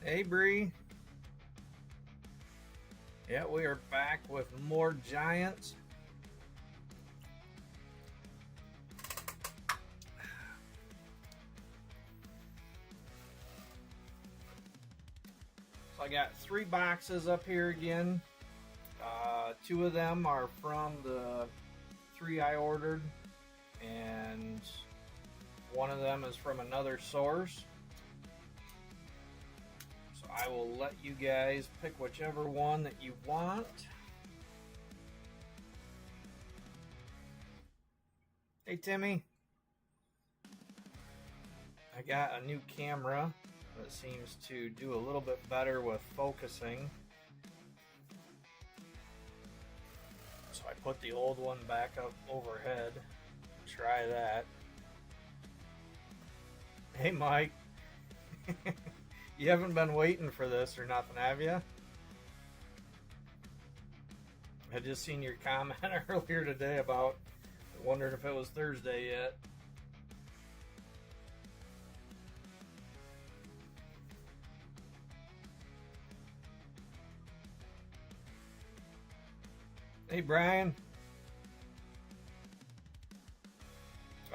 Hey Bree. Yeah, we are back with more giants. So I got 3 boxes up here again. 2 of them are from the 3 I ordered, and one of them is from another source. So I will let you guys pick whichever one that you want. Hey Timmy. I got a new camera that seems to do a little bit better with focusing. So I put the old one back up overhead. Try that. Hey Mike. You haven't been waiting for this or nothing, have you? I just seen your comment earlier today about wondering if it was Thursday yet. Hey Brian.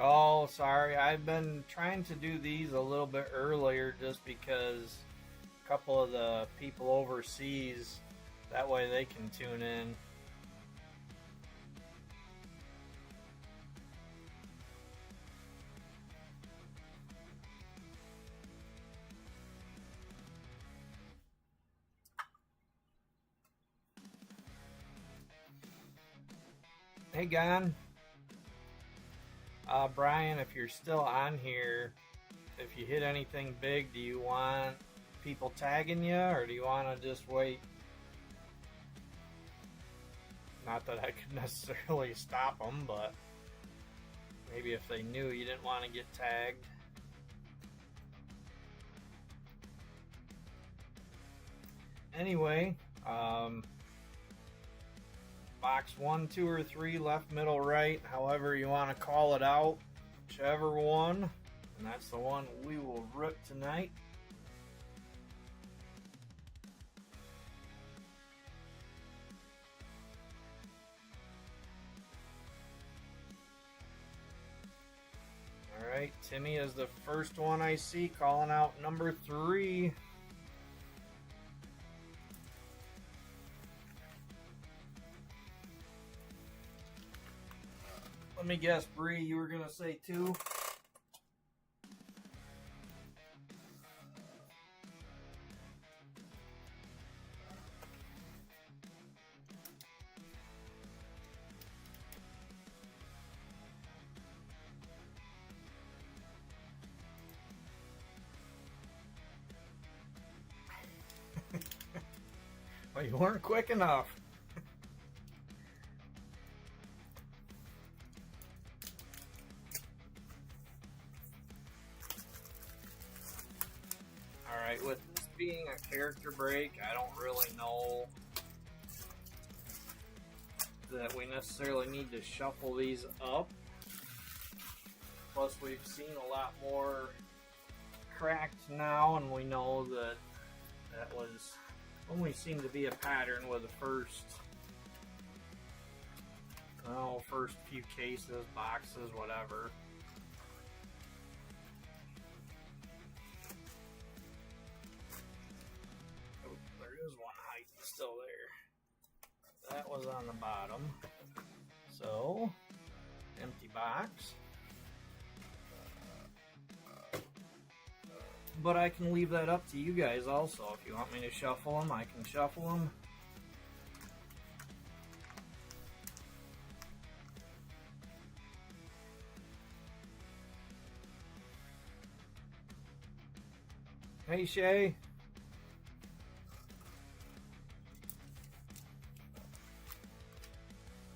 Oh, sorry. I've been trying to do these a little bit earlier just because a couple of the people overseas, that way they can tune in. Hey, Gon. Brian, if you're still on here, if you hit anything big, do you want people tagging you or do you want to just wait? Not that I could necessarily stop them, but maybe if they knew you didn't want to get tagged. Anyway, box 1, 2, or 3, left, middle, right, however you want to call it out, whichever one, and that's the one we will rip tonight. Alright, Timmy is the first one I see, calling out number 3. Let me guess, Bree, you were going to say 2? Well, you weren't quick enough. Alright, with this being a character break, I don't really know that we necessarily need to shuffle these up. Plus, we've seen a lot more cracked now, and we know that that was only seemed to be a pattern with the first few cases, boxes, whatever. Oh, there is one height still there. That was on the bottom. So, empty box. But I can leave that up to you guys also. If you want me to shuffle them, I can shuffle them. Hey, Shay.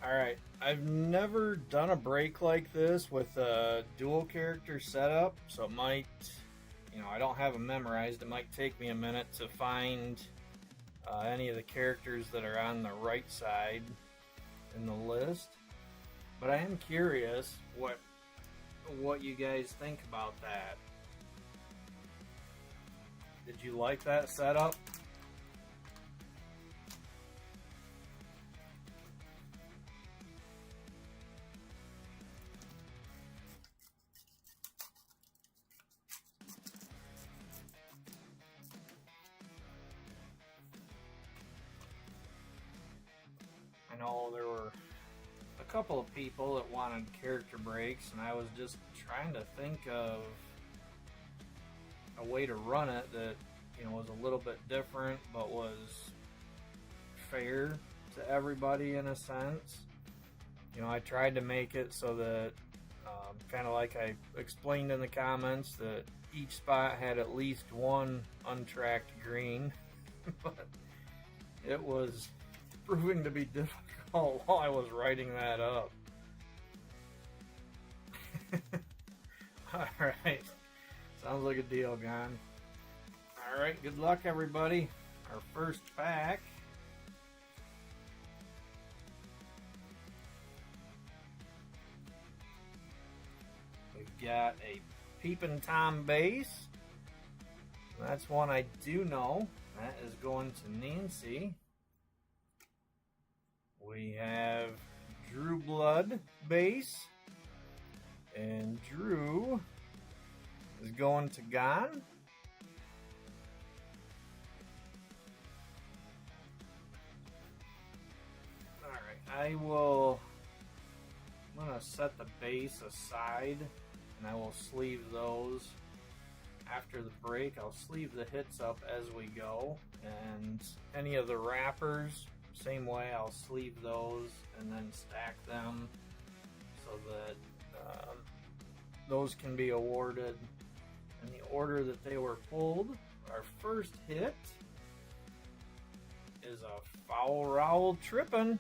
Alright, I've never done a break like this with a dual character setup, so it might, I don't have them memorized. It might take me a minute to find any of the characters that are on the right side in the list. But I am curious what you guys think about that. Did you like that setup? I know there were a couple of people that wanted character breaks, and I was just trying to think of a way to run it that, you know, was a little bit different but was fair to everybody in a sense. You know, I tried to make it so that, kind of like I explained in the comments, that each spot had at least one untracked green, but it was proving to be difficult while I was writing that up. Alright, sounds like a deal, Gon. Alright, good luck everybody. Our first pack. We've got a Peepin' Tom base. That's one I do know. That is going to Nancy. We have Drew Blood base. And Drew is going to Gon. Alright, I'm going to set the base aside, and I will sleeve those. After the break, I'll sleeve the hits up as we go, and any of the wrappers, same way, I'll sleeve those and then stack them so that those can be awarded in the order that they were pulled. Our first hit is a Foul Rowell Trippin'.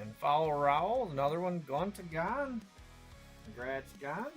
And Foul Rowell, another one gone to Gon. Congrats, Gon.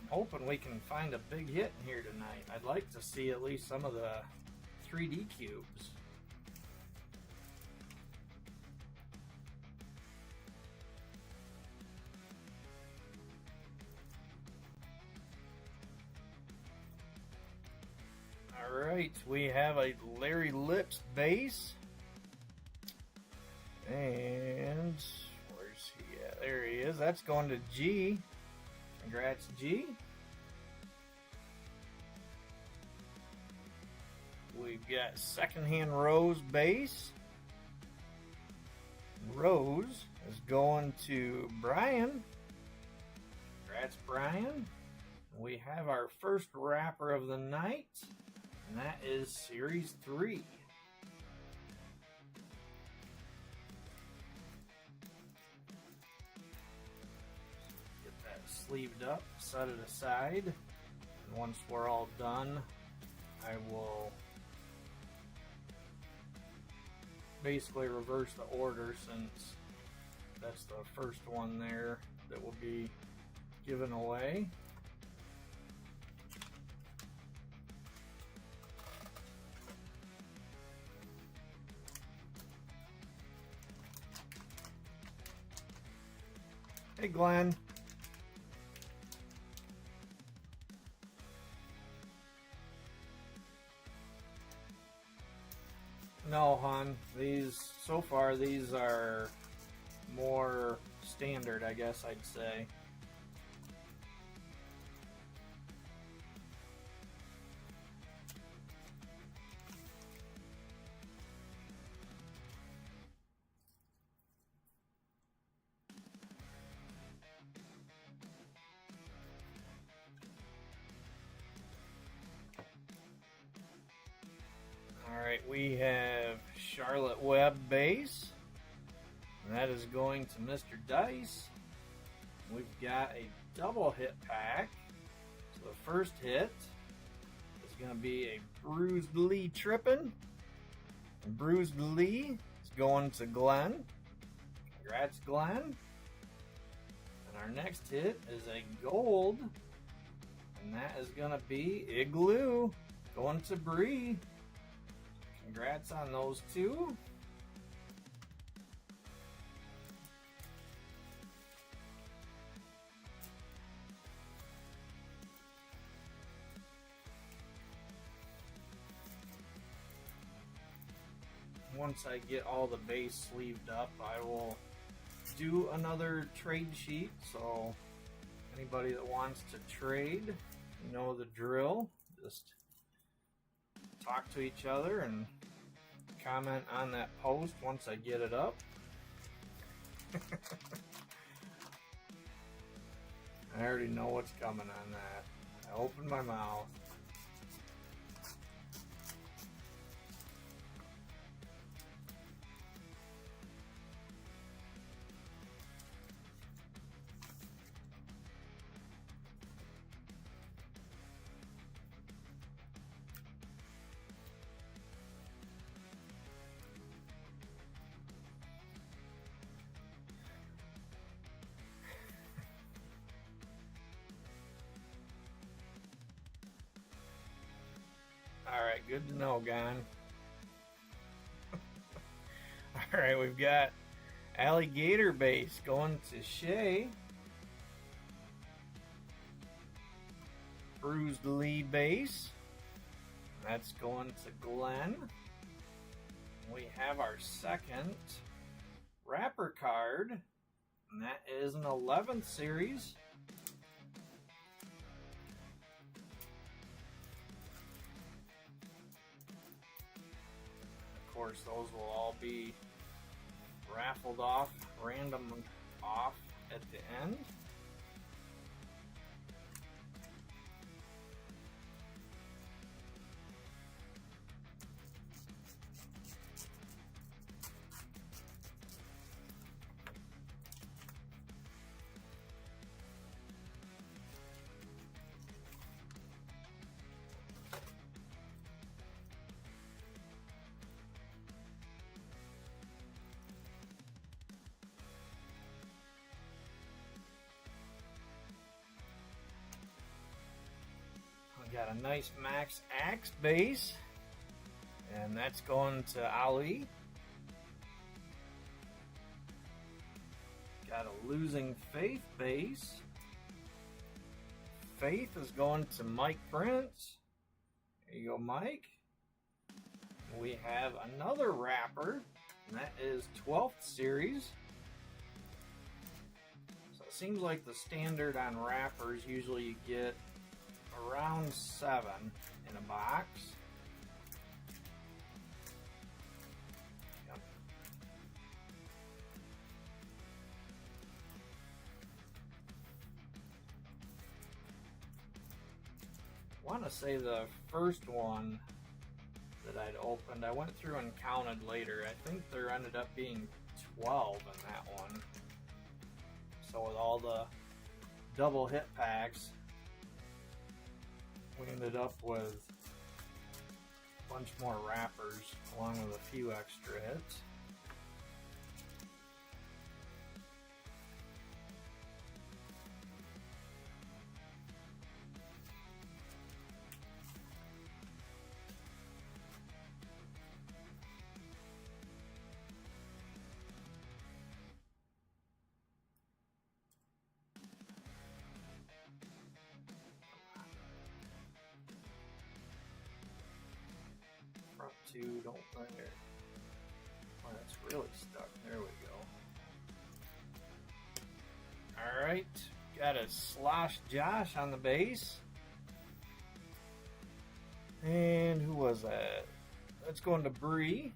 Hoping we can find a big hit in here tonight. I'd like to see at least some of the 3D cubes. Alright, we have a Larry Lips base. And where's he at? There he is. That's going to G. Congrats, G. We've got Secondhand Rose base. Rose is going to Brian. Congrats, Brian. We have our first wrapper of the night, and that is Series 3. Sleeved up, set it aside, and once we're all done, I will basically reverse the order, since that's the first one there that will be given away. Hey Glenn. No, hon. So far, these are more standard, I guess I'd say. Alright, we have Charlotte Webb base. And that is going to Mr. Dice. We've got a double hit pack. So the first hit is going to be a Bruised Lee Trippin'. And Bruised Lee is going to Glenn. Congrats, Glenn. And our next hit is a gold. And that is going to be Igloo going to Bree. Congrats on those two. Once I get all the base sleeved up, I will do another trade sheet. So anybody that wants to trade, you know the drill. Just talk to each other and comment on that post once I get it up. I already know what's coming on that. I opened my mouth. Alright, good to know, Gon. Alright, we've got Alligator Base going to Shay. Bruised Lee Base. That's going to Glenn. We have our second wrapper card. And that is an 11th series. Of course, those will all be raffled off, random off at the end. Got a nice Max Axe base, and that's going to Ali. Got a Losing Faith base. Faith is going to Mike Prince. There you go, Mike. We have another wrapper, and that is 12th series. So it seems like the standard on wrappers, usually you get around 7 in a box. Yep. I want to say the first one that I'd opened, I went through and counted later. I think there ended up being 12 in that one. So with all the double hit packs, we ended up with a bunch more wrappers along with a few extra hits. Don't there. Oh, that's really stuck. There we go. Alright, got a Slosh Josh on the base. And who was that? That's going to Bree.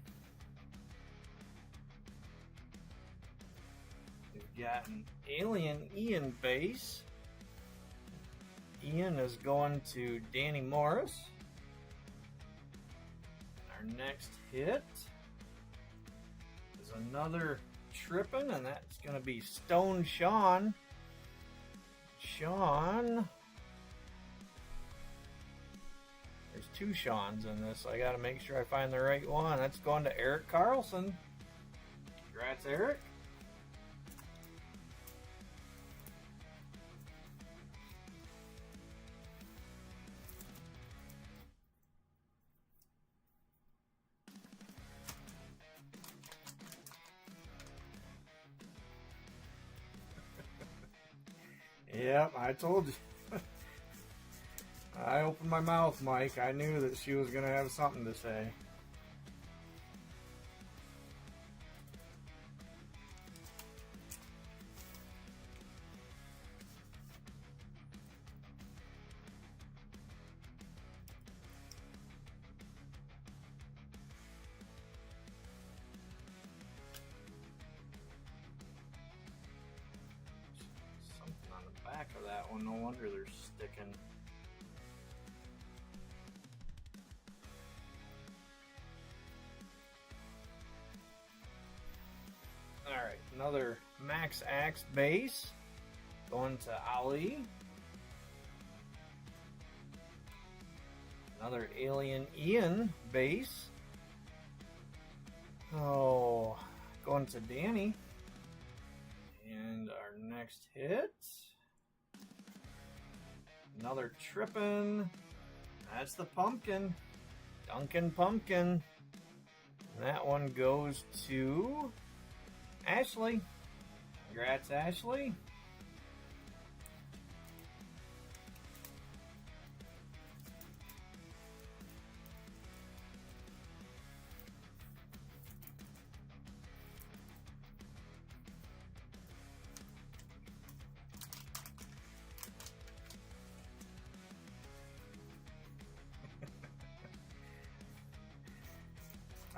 We've got an Alien Ian base. Ian is going to Danny Morris. Our next hit is another tripping, and that's going to be Stone Sean. Sean. There's two Seans in this, so I got to make sure I find the right one. That's going to Eric Carlson. Congrats, Eric. Yep, I told you. I opened my mouth, Mike. I knew that she was going to have something to say. Something on the back of that one. No wonder they're sticking. Alright, another Max Axe base going to Ali. Another Alien Ian base. Oh, going to Danny. And our next hit. Another Trippin'. That's the pumpkin. Duncan Pumpkin. And that one goes to Ashley. Congrats, Ashley.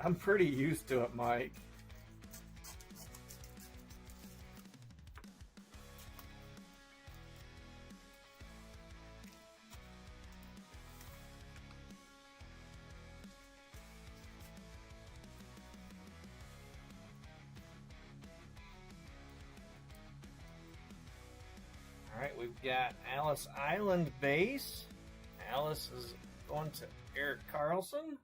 I'm pretty used to it, Mike. Alright, we've got Alice Island base. Alice is going to Eric Carlson.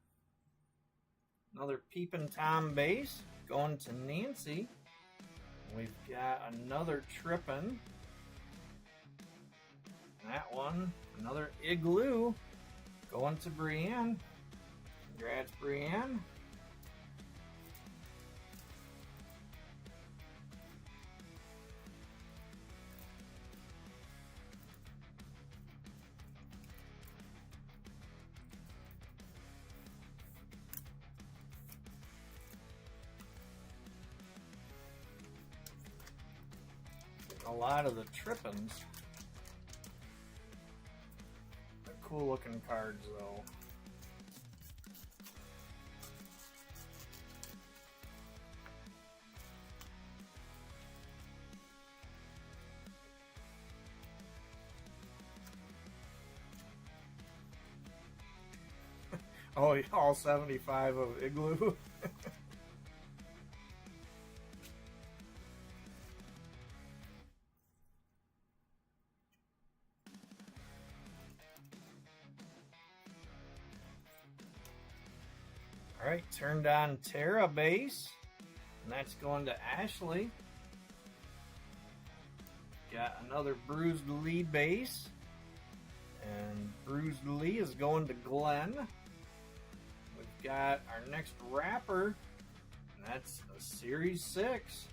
Another Peepin' Tom base going to Nancy. We've got another Trippin'. That one, another Igloo going to Brienne. Congrats, Brienne. A lot of the Trippins. They're cool looking cards though. Oh, all 75 of Igloo. Alright, turned on Terra base. And that's going to Ashley. Got another Bruised Lee base. And Bruised Lee is going to Glenn. We've got our next wrapper. And that's a Series 6.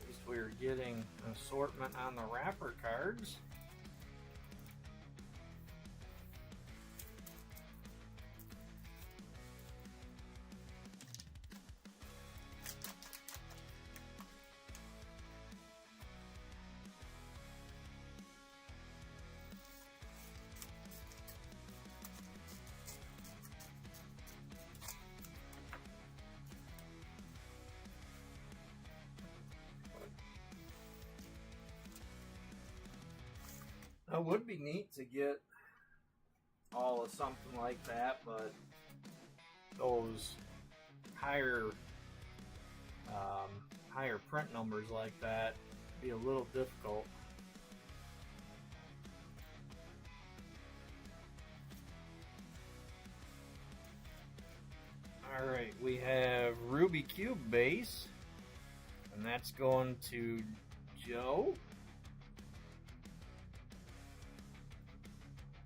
At least we're getting an assortment on the wrapper cards. It would be neat to get all of something like that, but those higher higher print numbers like that be a little difficult. Alright, we have Ruby Cube base, and that's going to Joe.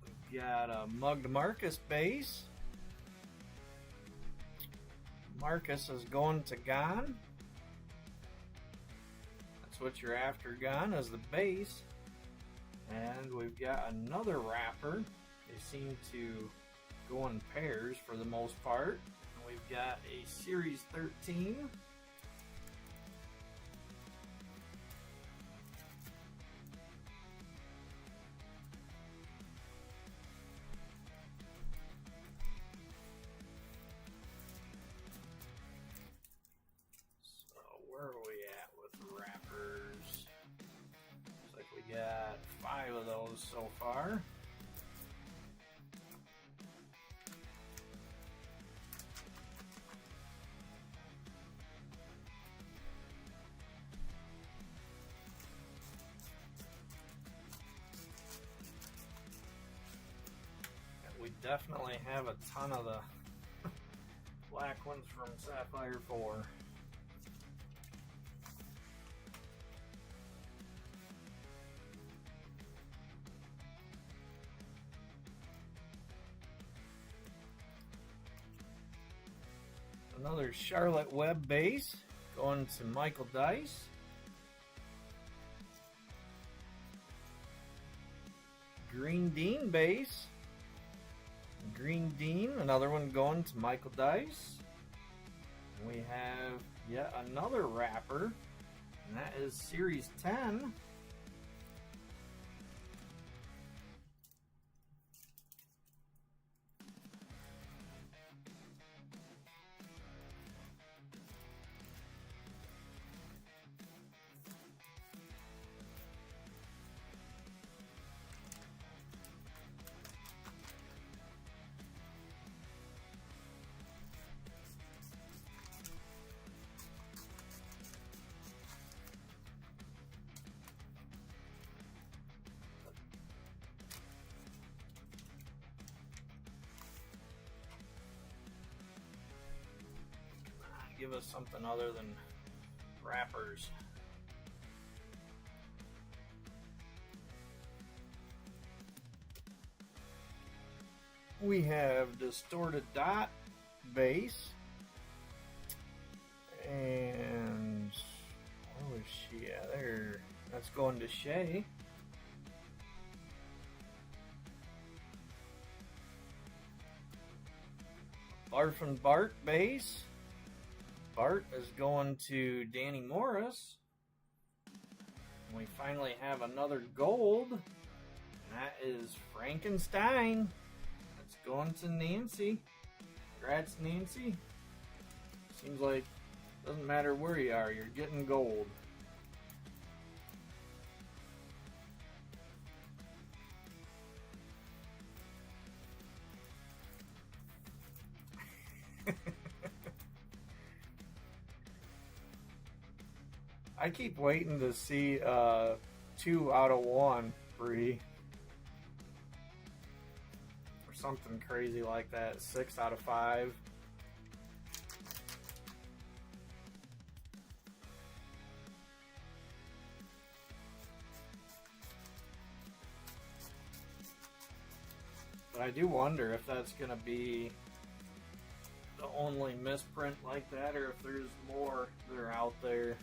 We've got a Mugged Marcus base. Marcus is going to Gon. That's what you're after, Gon, is the base. And we've got another wrapper. They seem to go in pairs for the most part. We've got a Series 13. So where are we at with the wrappers? Looks like we got 5 of those so far. We definitely have a ton of the black ones from Sapphire 4. Another Charlotte Webb base going to Michael Dice. Green Dean base. Green Dean, another one going to Michael Dice. And we have yet another wrapper, and that is Series 10. Give us something other than wrappers. We have Distorted Dot base. And where was she at? There. That's going to Shay. Barf and Bart base. Bart is going to Danny Morris. And we finally have another gold. And that is Frankenstein. That's going to Nancy. Congrats, Nancy. Seems like it doesn't matter where you are, you're getting gold. I keep waiting to see 2 out of 1 free. Or something crazy like that. 6 out of 5. But I do wonder if that's going to be the only misprint like that, or if there's more that are out there.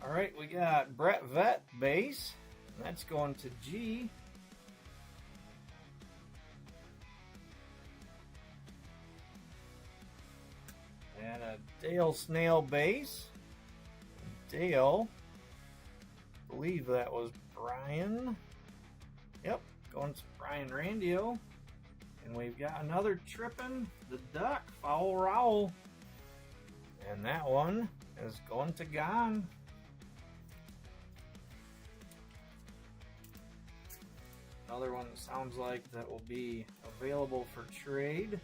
Alright, we got Brett Vett base. That's going to G. And a Dale Snail base. Dale. I believe that was Brian. Yep, going to Brian Randio. And we've got another tripping, the duck, foul rowel. And that one is going to gone. Another one that sounds like that will be available for trade.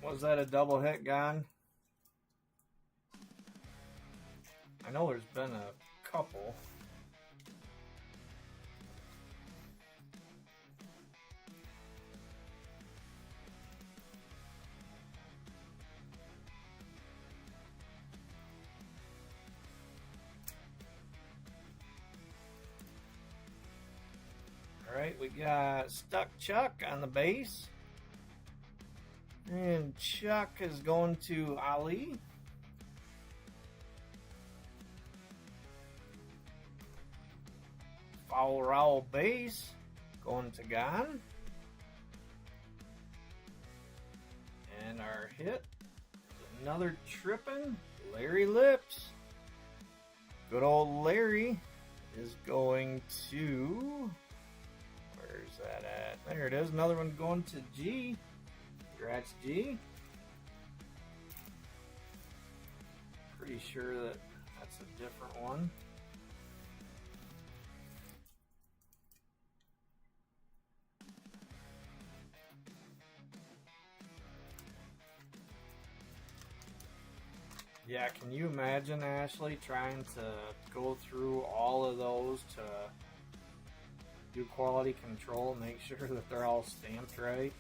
Was that a double hit, Gone? I know there's been a couple. All right, we got Stuck Chuck on the base. And Chuck is going to Ali. Foul Rowell base going to Gone. And our hit is another tripping Larry Lips. Good old Larry is going to, where's that at? There it is. Another one going to G. Congrats, G. Pretty sure that that's a different one. Yeah, can you imagine, Ashley, trying to go through all of those to do quality control, make sure that they're all stamped right?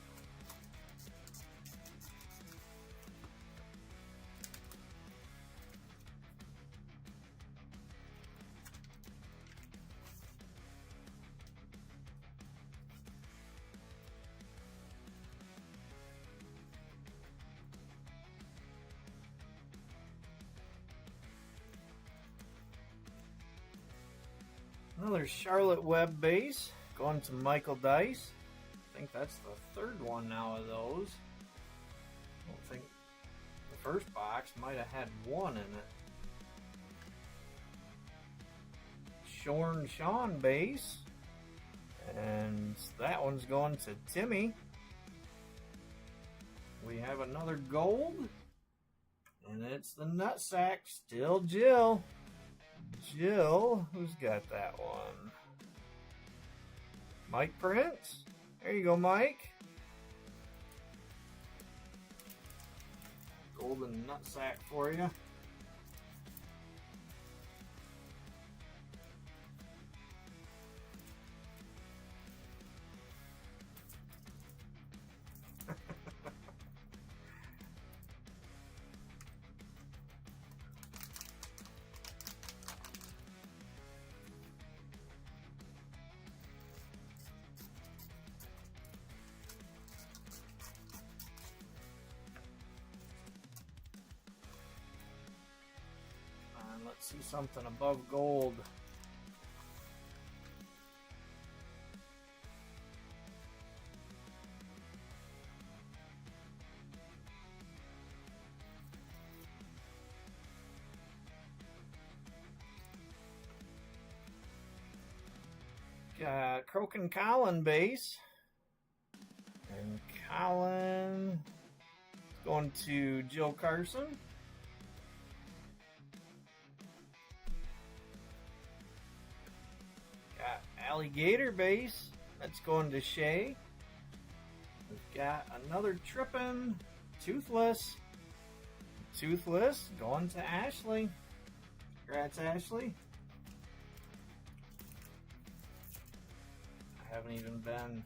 Another Charlotte Webb base going to Michael Dice. I think that's the third one now of those. I don't think the first box might have had one in it. Shorn Sean base. And that one's going to Timmy. We have another gold. And it's the Nutsack, still Jill. Jill, who's got that one? Mike Prince. There you go, Mike. Golden Nutsack for you. Let's see something above gold. Got Crokin Colin base. And Colin going to Jill Carson. Alligator base, that's going to Shay. We've got another trippin' Toothless. Toothless going to Ashley. Congrats, Ashley. I haven't even been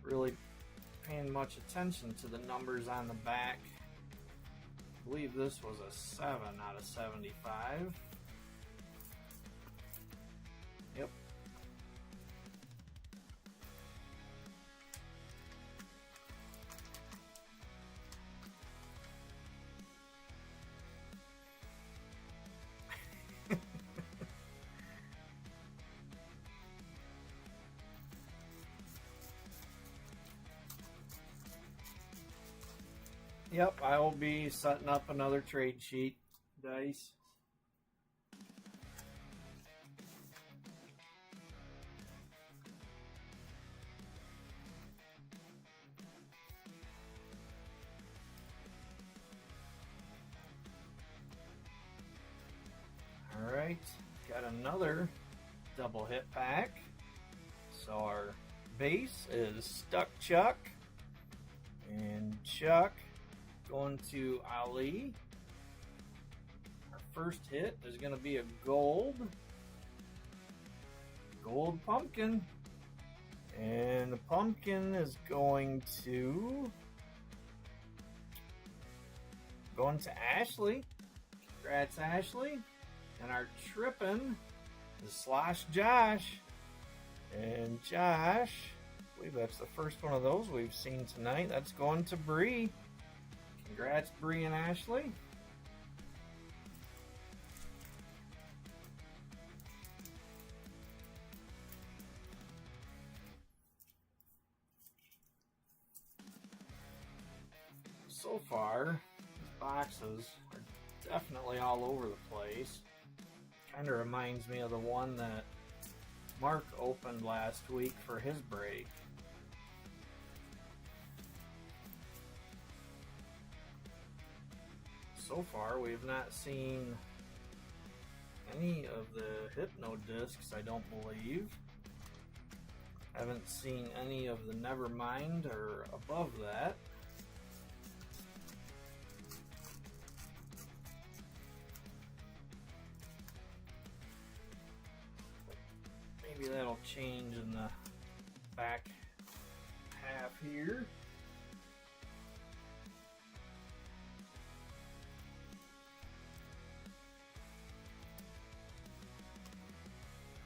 really paying much attention to the numbers on the back. I believe this was a 7 out of 75. Yep. Yep, I will be setting up another trade sheet dice. Alright, got another double hit pack. So our base is Stuck Chuck, and Chuck going to Ali. Our first hit is going to be a gold pumpkin, and the pumpkin is going to Ashley. Congrats, Ashley. And our trippin' is Slosh Josh. And Josh, I believe that's the first one of those we've seen tonight. That's going to Bree. Congrats, Bree and Ashley. So far, these boxes are definitely all over the place. Kind of reminds me of the one that Mark opened last week for his break. So far, we've not seen any of the Hypno discs, I don't believe. Haven't seen any of the Nevermind or above that. Maybe that'll change in the back half here.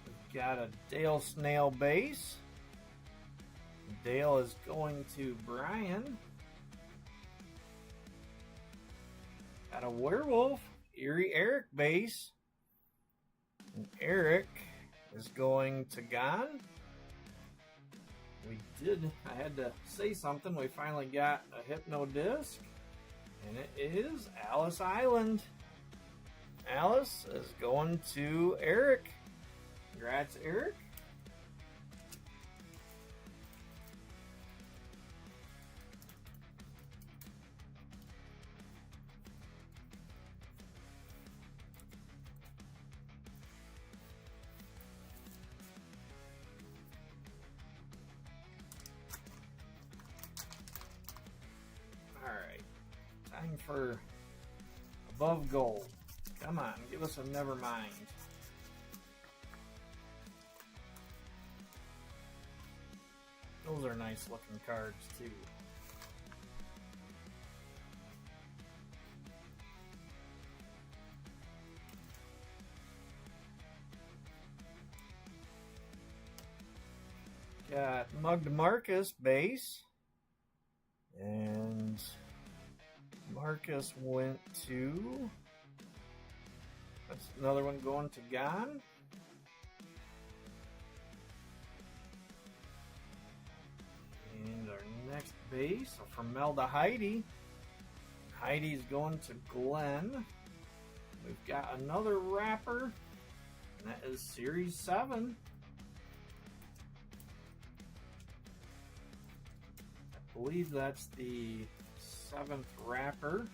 We've got a Dale Snail base. Dale is going to Brian. Got a Werewolf, Erie Eric base. And Eric is going to Gon. I had to say something. We finally got a Hypno disc, and it is Alice Island. Alice is going to Eric. Congrats, Eric. Alright, time for above gold. Come on, give us a Nevermind. Those are nice looking cards too. Got Mugged Marcus base. And Marcus went to... That's another one going to Gon. And our next base from Melda Heidi. Heidi's going to Glenn. We've got another wrapper, and that is Series 7. I believe that's the 7th wrapper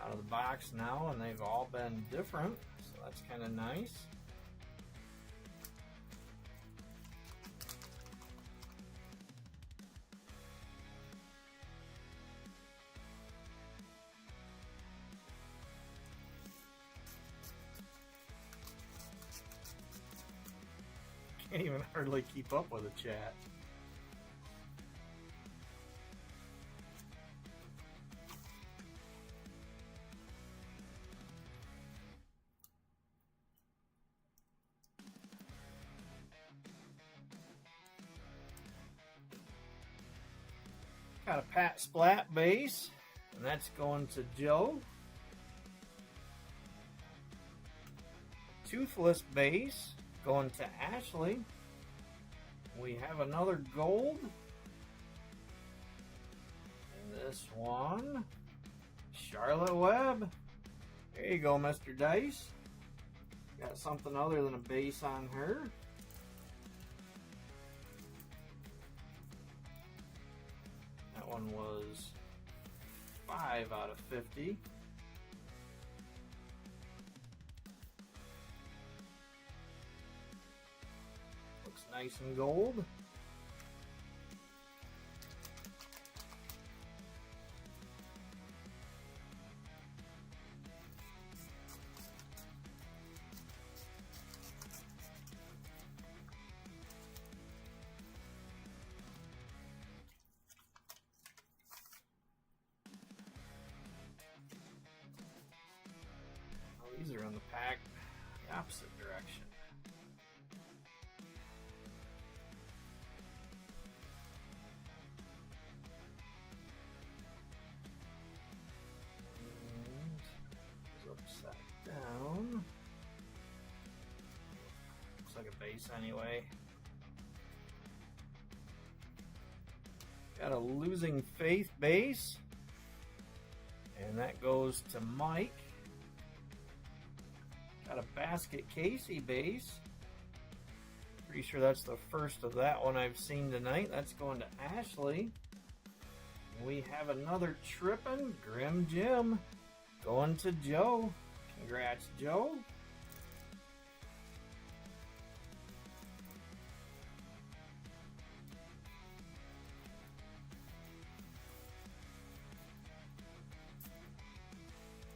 out of the box now, and they've all been different, so that's kind of nice. Can't even hardly keep up with the chat. Got a Pat Splat base, and that's going to Joe. Toothless base going to Ashley. We have another gold. And this one Charlotte Webb. There you go, Mr. Dice. Got something other than a base on her. That one was 5 out of 50. Looks nice and gold. These are in the pack the opposite direction. And it's upside down. Looks like a base anyway. Got a Losing Faith base. And that goes to Mike. Got a Basket Casey base. Pretty sure that's the first of that one I've seen tonight. That's going to Ashley. We have another Trippin' Grim Jim going to Joe. Congrats, Joe.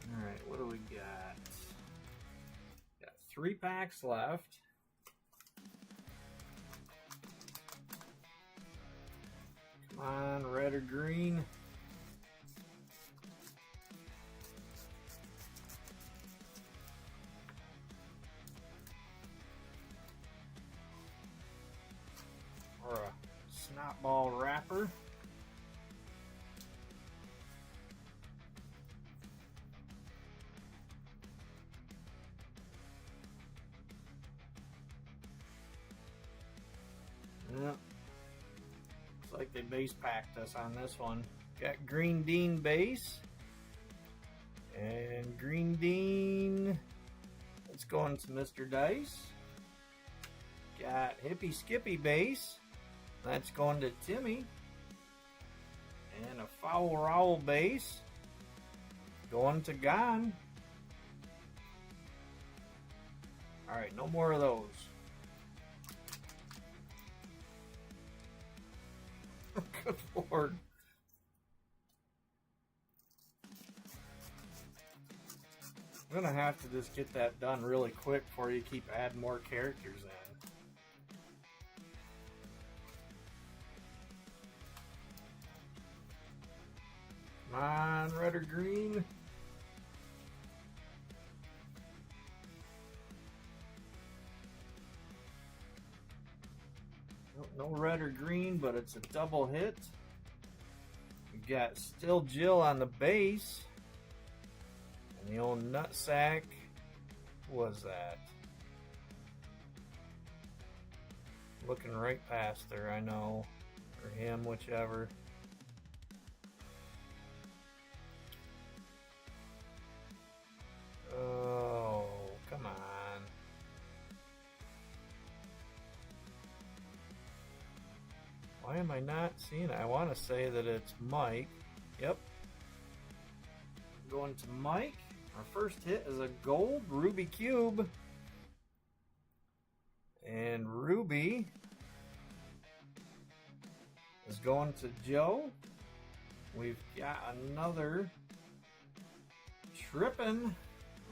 All right, what do we got? 3 packs left. Come on, red or green. Or a snot ball wrapper. Yep. Looks like they base packed us on this one. Got Green Dean base. And Green Dean, it's going to Mr. Dice. Got Hippie Skippy base. That's going to Timmy. And a Foul Rowell base. Going to Gon. Alright, no more of those. Good Lord. I'm gonna have to just get that done really quick before you keep adding more characters in. Come on, red or green. No red or green, but it's a double hit. We've got Still Jill on the base. And the old nutsack. Who was that? Looking right past her, I know. Or him, whichever. Oh, come on. Why am I not seeing it? I want to say that it's Mike. Yep. Going to Mike. Our first hit is a gold Ruby Cube. And Ruby is going to Joe. We've got another Trippin'.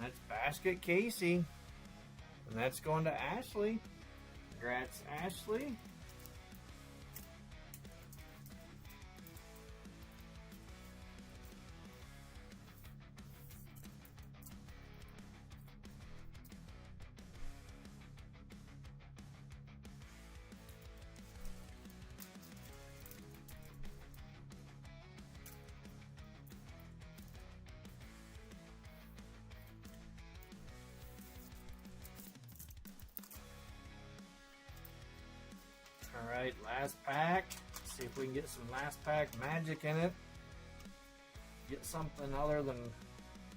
That's Basket Casey. And that's going to Ashley. Congrats, Ashley. Alright, last pack. Let's see if we can get some last pack magic in it. get something other than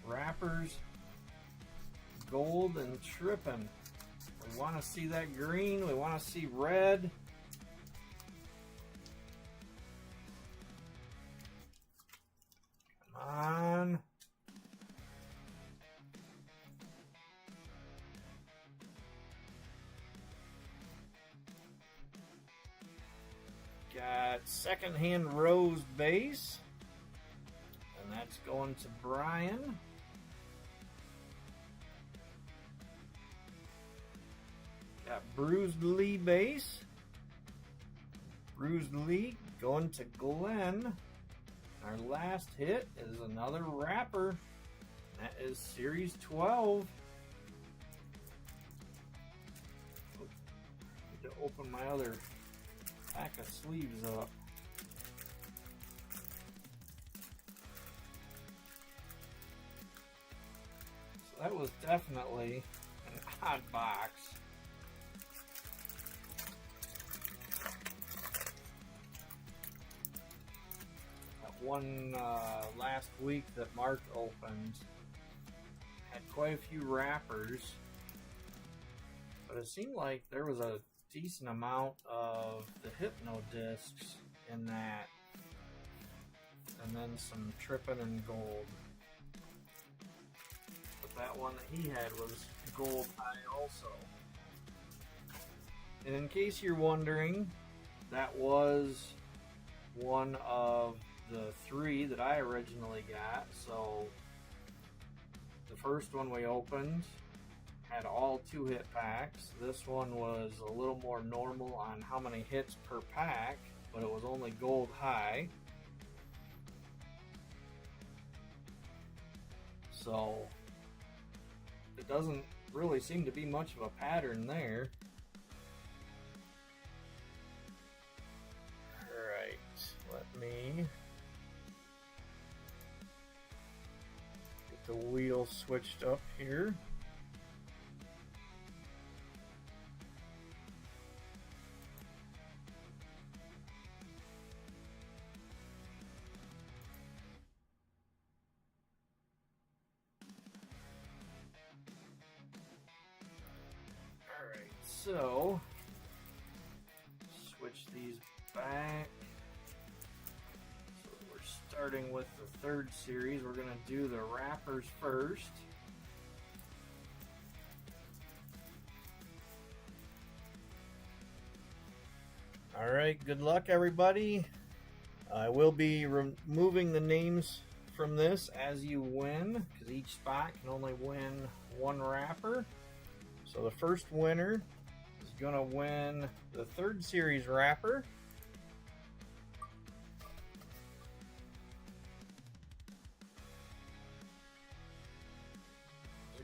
wrappers, gold, and tripping. We want to see that green. We want to see red. Come on. Got secondhand rose base. And that's going to Brian. Got Bruised Lee base. Bruised Lee going to Glenn. Our last hit is another wrapper. That is Series 12. Need to open my other pack of sleeves up. So that was definitely an odd box. One last week that Mark opened had quite a few wrappers, but it seemed like there was a decent amount of the Hypno discs in that, and then some tripping and gold. But that one that he had was gold high also. And in case you're wondering, that was one of the 3 that I originally got. So the first one we opened had all 2 hit packs. This one was a little more normal on how many hits per pack, but it was only gold high. So it doesn't really seem to be much of a pattern there. Alright, let me the wheel switched up here. Alright, so switch these back. Starting with the 3rd series, we're going to do the wrappers first. Alright, good luck everybody. I will be removing the names from this as you win, because each spot can only win 1 wrapper. So the first winner is going to win the 3rd series wrapper.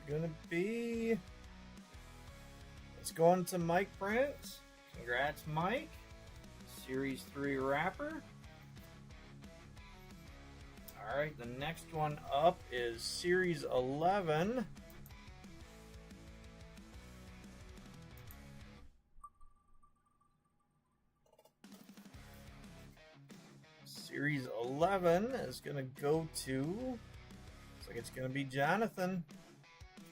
Gonna be, it's going to Mike Prince. Congrats, Mike. Series 3 wrapper. Alright, the next one up is Series 11. Series 11 is gonna go to, looks like it's gonna be Jonathan.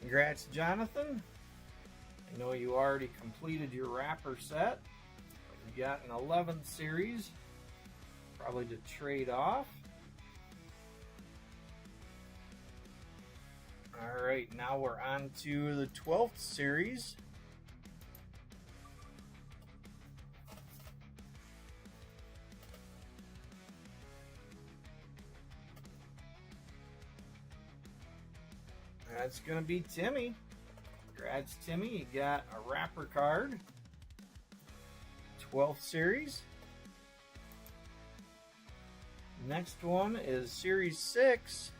Congrats, Jonathan. I know you already completed your wrapper set. You got an 11th series, probably to trade off. Alright, now we're on to the 12th series. That's going to be Timmy. Congrats, Timmy. You got a wrapper card. 12th series. Next one is Series 6.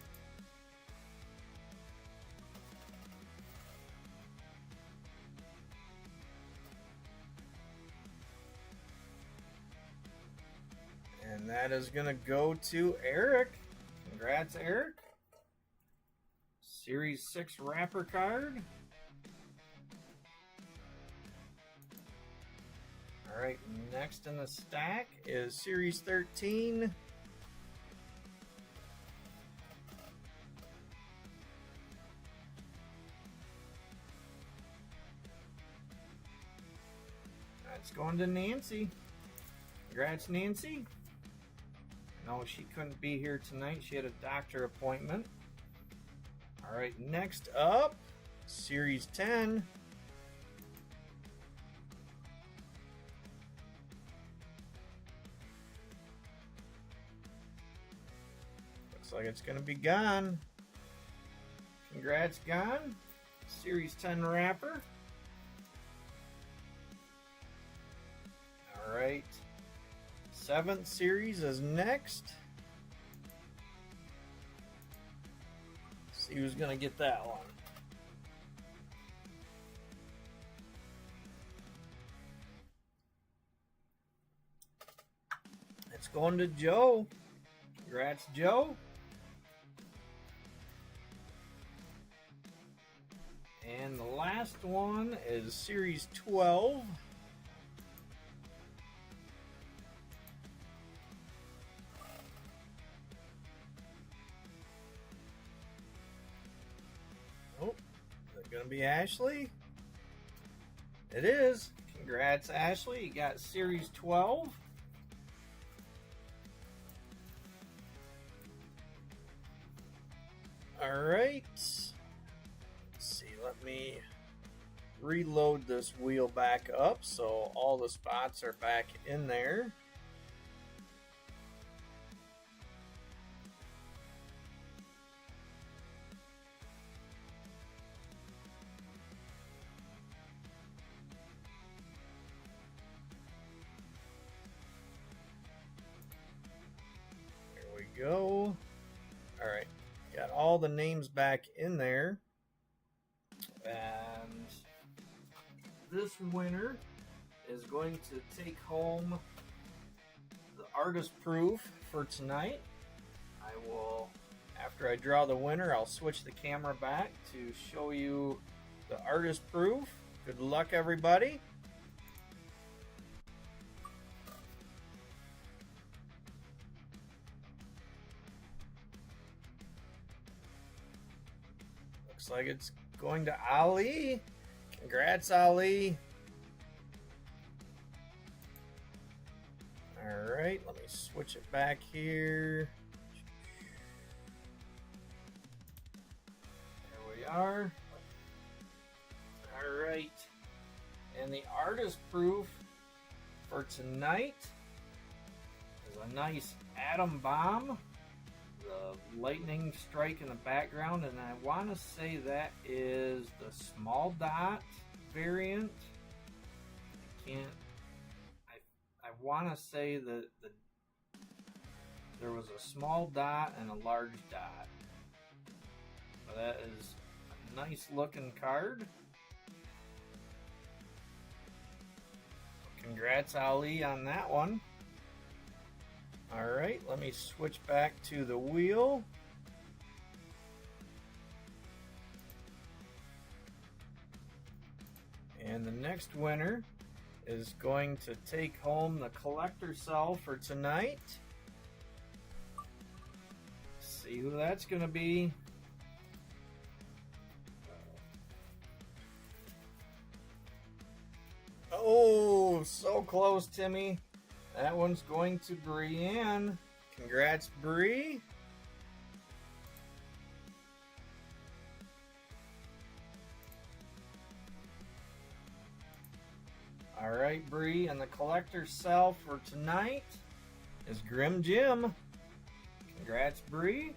And that is going to go to Eric. Congrats, Eric. Series 6 wrapper card. Alright, next in the stack is Series 13. going to Nancy. Congrats, Nancy. No, she couldn't be here tonight. She had a doctor appointment. All right, next up, Series 10. Looks like it's going to be Gone. Congrats, Gone. Series 10 wrapper. All right. 7th series is next. See who's going to get that one. It's going to Joe. Congrats, Joe. And the last one is Series 12. Oh, is it going to be Ashley? It is. Congrats, Ashley. You got Series 12. All right. Let's see. Let me reload this wheel back up so all the spots are back in there. There we go. All right. Got all the names back in there. And this winner is going to take home the artist proof for tonight. I will, after I draw the winner, I'll switch the camera back to show you the artist proof. Good luck, everybody. Looks like it's going to Ali. Congrats, Ali. All right, let me switch it back here. There we are. All right. And the artist proof for tonight is a nice atom bomb. The lightning strike in the background, and I want to say that is the small dot variant. I want to say that there was a small dot and a large dot. But that is a nice looking card. Congrats, Ali, on that one. All right, let me switch back to the wheel. And the next winner is going to take home the collector cell for tonight. See who that's going to be. Oh, so close, Timmy. That one's going to Brienne. Congrats, Bree. All right, Bree, and the collector cell for tonight is Grim Jim. Congrats, Bree.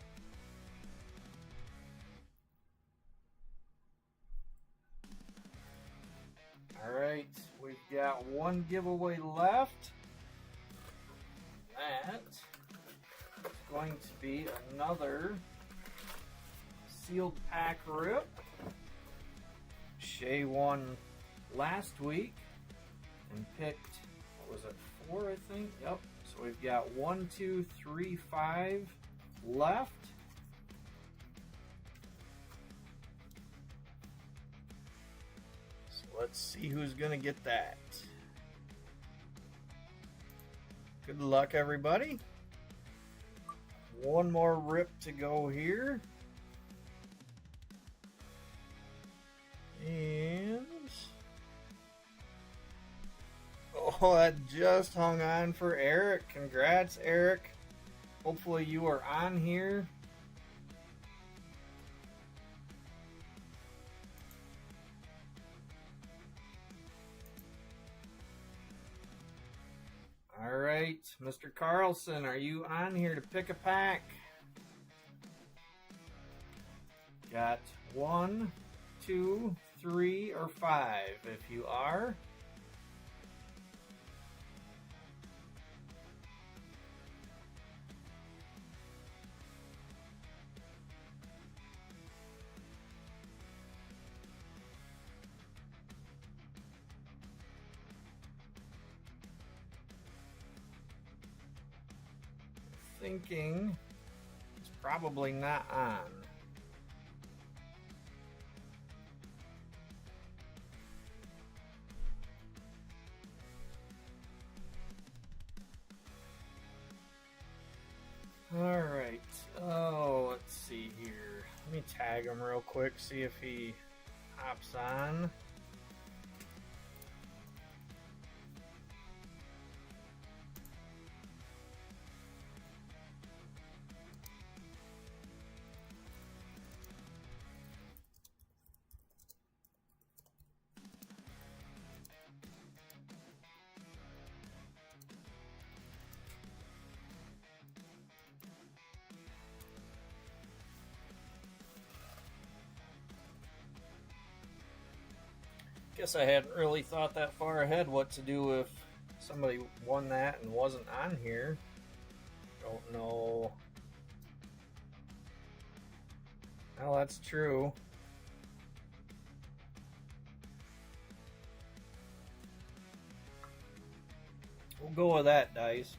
All right, we've got one giveaway left. That is going to be another sealed pack rip. Shay won last week and picked, what was it, 4, I think? Yep. So we've got 1, 2, 3, 5 left. So let's see who's going to get that. Good luck, everybody. One more rip to go here. And Oh, that just hung on for Eric. Congrats, Eric. Hopefully you are on here. All right, Mr. Carlson, are you on here to pick a pack? Got 1, 2, 3, or 5. If you are, thinking it's probably not on. Alright, oh, let's see here. Let me tag him real quick, see if he hops on. Guess I hadn't really thought that far ahead what to do if somebody won that and wasn't on here. Don't know. Well, that's true. We'll go with that, Dice.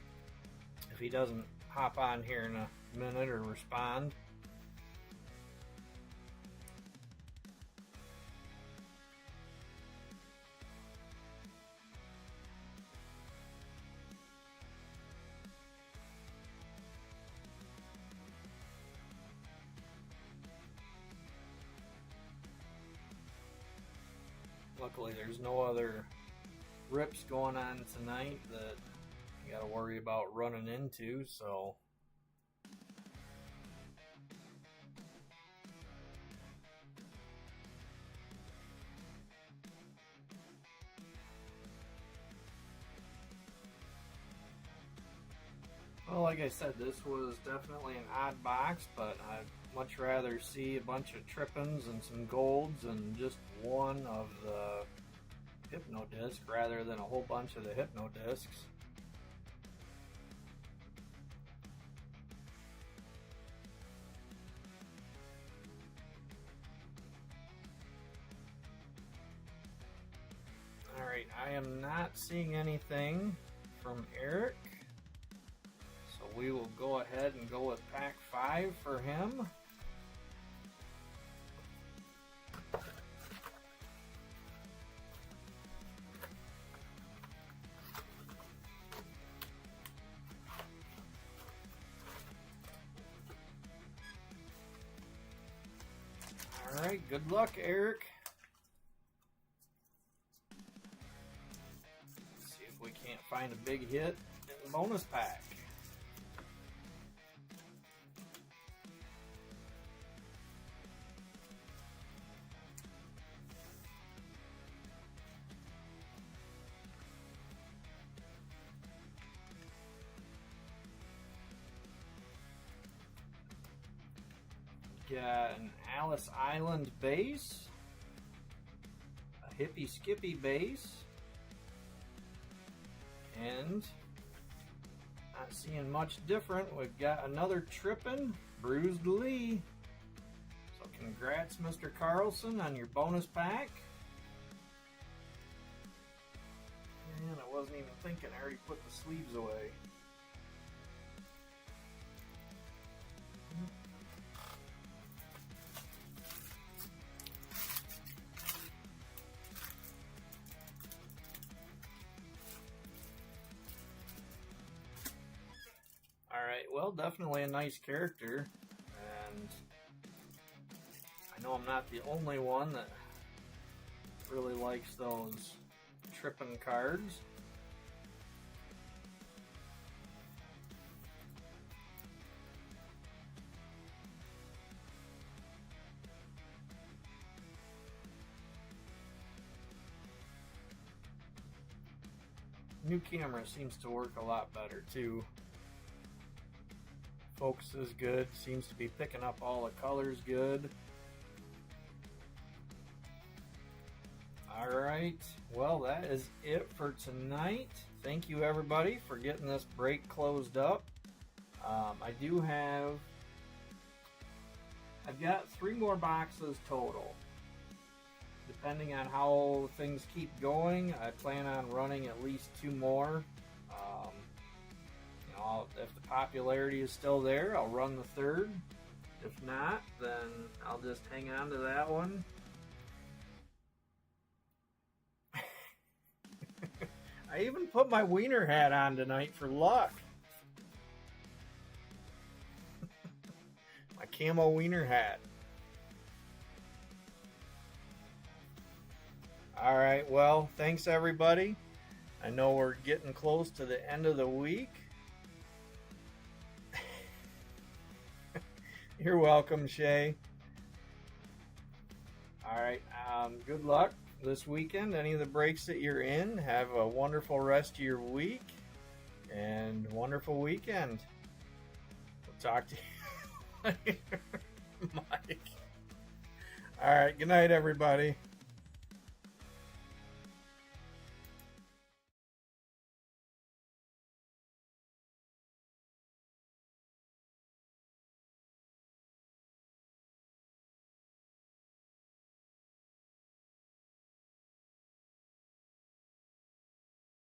If he doesn't hop on here in a minute or respond. Luckily, there's no other rips going on tonight that you got to worry about running into, so. Well, like I said, this was definitely an odd box, but I'd much rather see a bunch of trippins and some golds and just one of the Hypno Disc rather than a whole bunch of the Hypno Discs. Alright, I am not seeing anything from Eric. So we will go ahead and go with pack 5 for him. Alright, good luck, Eric. Let's see if we can't find a big hit in the bonus pack. Got an Alice Island base, a Hippy Skippy base, and not seeing much different. We've got another Trippin' Bruised Lee. So congrats, Mr. Carlson, on your bonus pack. And I wasn't even thinking, I already put the sleeves away. Alright, well, definitely a nice character, and I know I'm not the only one that really likes those trippin' cards. new camera seems to work a lot better too. Focus is good, seems to be picking up all the colors good. Alright, well that is it for tonight. Thank you everybody for getting this break closed up. I've got 3 more boxes total. Depending on how things keep going, I plan on running at least 2 more. If the popularity is still there, I'll run the 3rd. If not, then I'll just hang on to that one. I even put my wiener hat on tonight for luck. My camo wiener hat. Alright, well, thanks everybody. I know we're getting close to the end of the week. You're welcome, Shay. Alright, good luck this weekend. Any of the breaks that you're in, have a wonderful rest of your week and wonderful weekend. We'll talk to you later, Mike. Alright, good night, everybody.